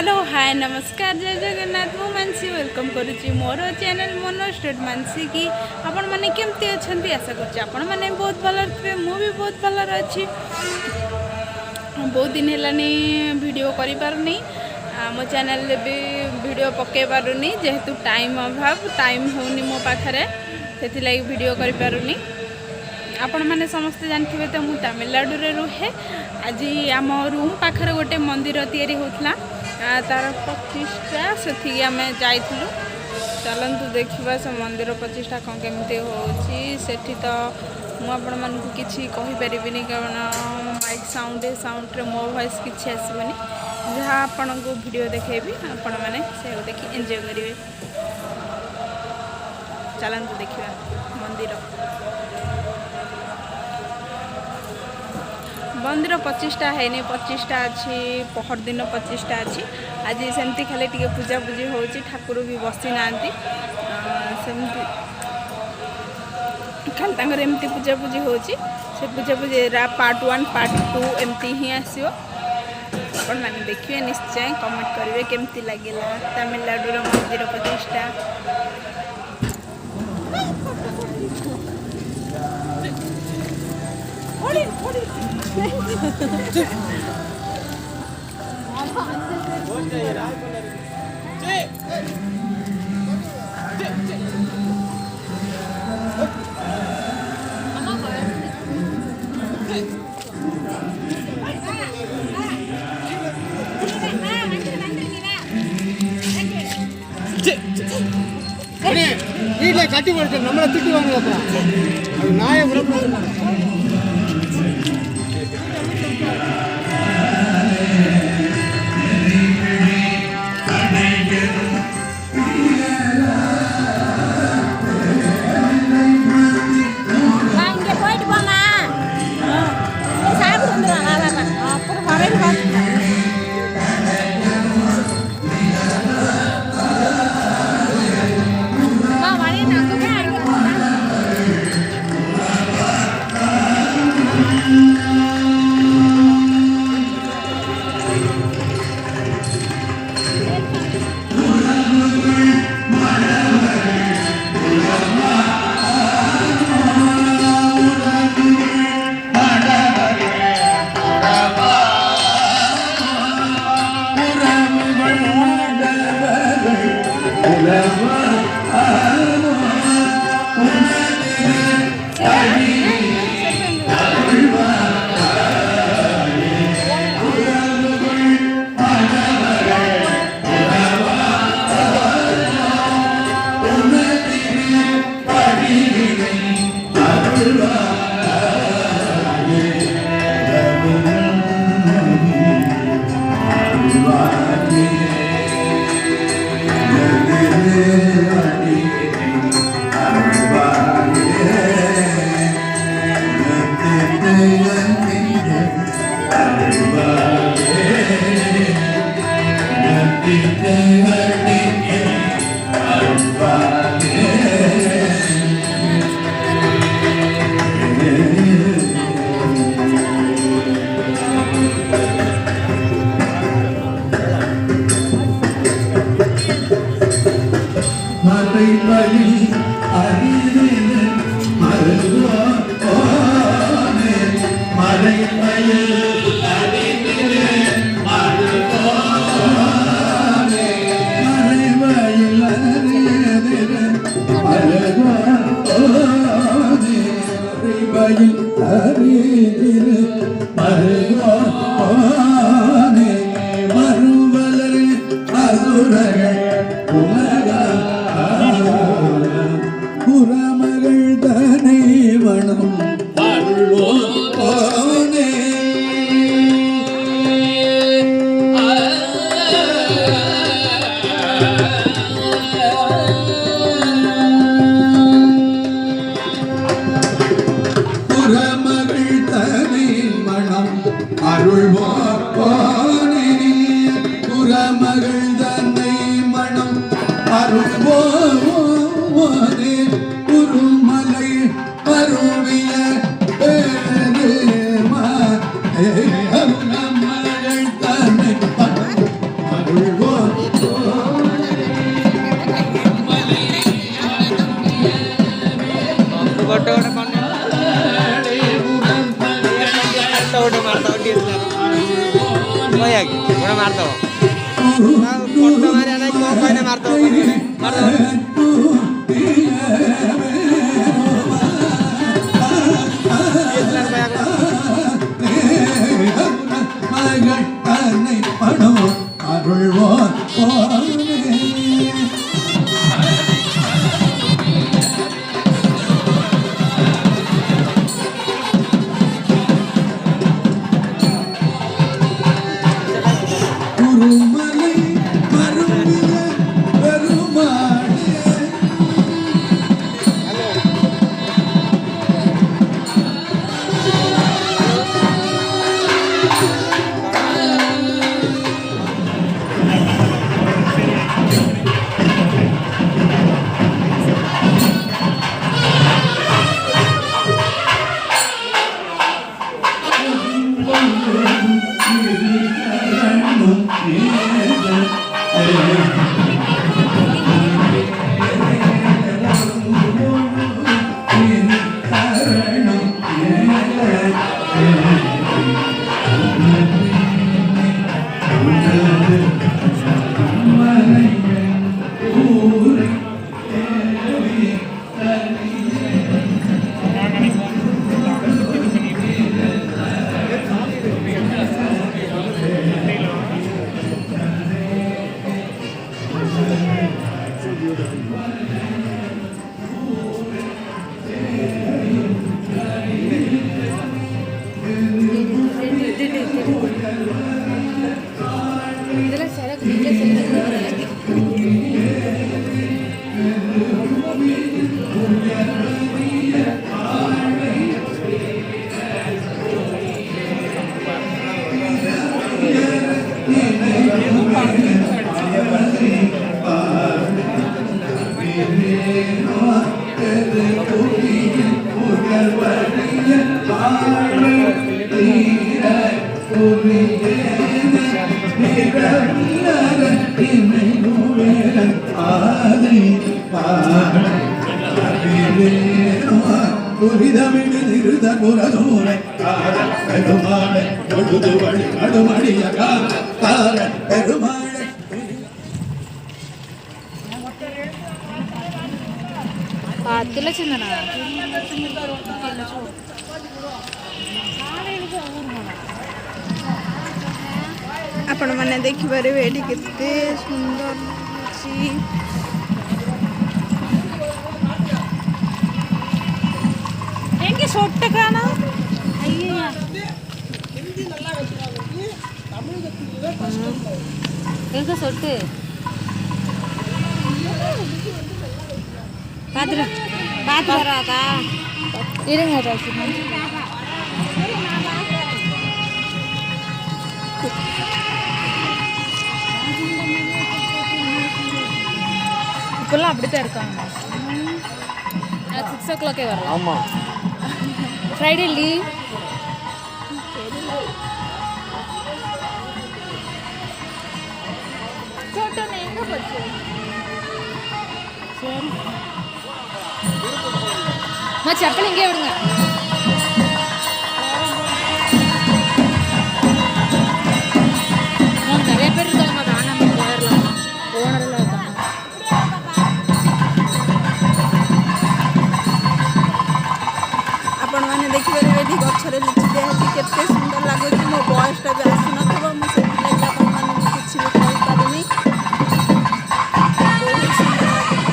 Hello hi नमस्कार जय जगन्नाथ मु मानसी वेलकम करुच्ची मोर चैनल मोनो स्टेट मानसी की आपण मैंने केमती अच्छा आशा कर मैंने बहुत भल थे मुझे बहुत भल अच्छी बहुत दिन है वीडियो करी पारुनी मो चैनल भी वीडियो पके पारुनी जेहेतु टाइम अभाव टाइम होनी मो पाखरे से लगी वीडियो करी पारुनी आपण मैंने समस्ते जानते तो मुझे तमिलनाडु रे रुहे आज आम रूम पाखरे गोटे मंदिर तैयारी होता तार प्रतिष्ठा से आम जाइलु चलतु देखा से मंदिर प्रतिष्ठा कौन केमती होती तो मुझे मानक किसी कहीपरि कारण माइक साउंड मो वॉइस किसी आसबनी जहाँ आपण को वीडियो देखेबी आपण मैंने से देखी एंजॉय करेंगे। चलतु देखा मंदिर मंदिर प्रतिष्ठा है प्रतिष्ठा अच्छी पहर दिन प्रतिष्ठा अच्छी आज सेमती खाली टी पूजा पूजी हो ठाकुर भी बसी ना सेमती खाली तंगर एमती पूजा पूजी हो पूजा पूजी पार्ट 1 पार्ट 2 एमती ही आसो आपण मैंने देखिए निश्चय कमेंट करेंगे केमती लगे तमिलनाडु मंदिर प्रतिष्ठा। வீட்டில் கட்டி கொடுத்து நம்மளை திட்டு வாங்க நாயை விடக்கூடாது. ଗୋଟେ ମାରିଦବ ଫଟୋ ମାରିବା ନାଇଁ କଣ କହିଲେ ମାରିଦବ आपण मैंने देखिपारे ये केते सुंदर अच्छी एंगे छोटे खाना एंगे छोटे पात्र पात्र का इरंग आता है இப்பெல்லாம் அப்படித்தான் இருக்காங்க. 6 o'clock வரலாம். ஆமா. Friday leave. छोटो ने எங்க போச்சு? சரி. செப்பல் இங்கே விடுங்க. நிறைய பேர் இருக்காங்க, வேணாம் போயிடலாம். ஓனர்லாம் இருக்காங்க. आपण मैंने देखिए रेडी गछरे लिखि दे हती केते सुंदर लागो छी। मो वॉइस टा भी आसी न थबो, मो से लाग आपण माने किछि भी कहि पारुनी। बहुत सुंदर लागो छी।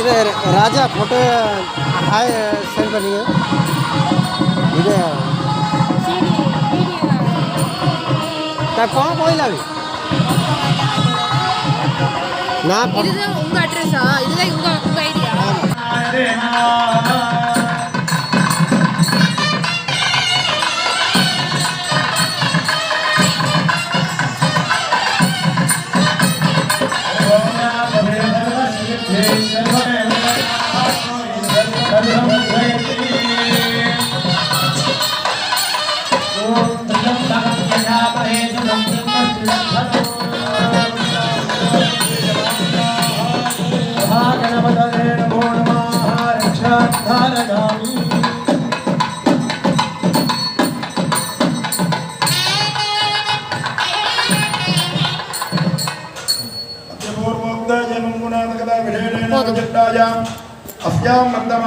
अरे राजा फोटो हाय सेंड करिए वीडियो ता कौन कोई लावी ना இதுதான் உங்க அட்ரஸா? இதுதான் உங்க ஐடியா? पूर्वोक्त जन्म गुणानगदा विषेण अस्यां मन्दमा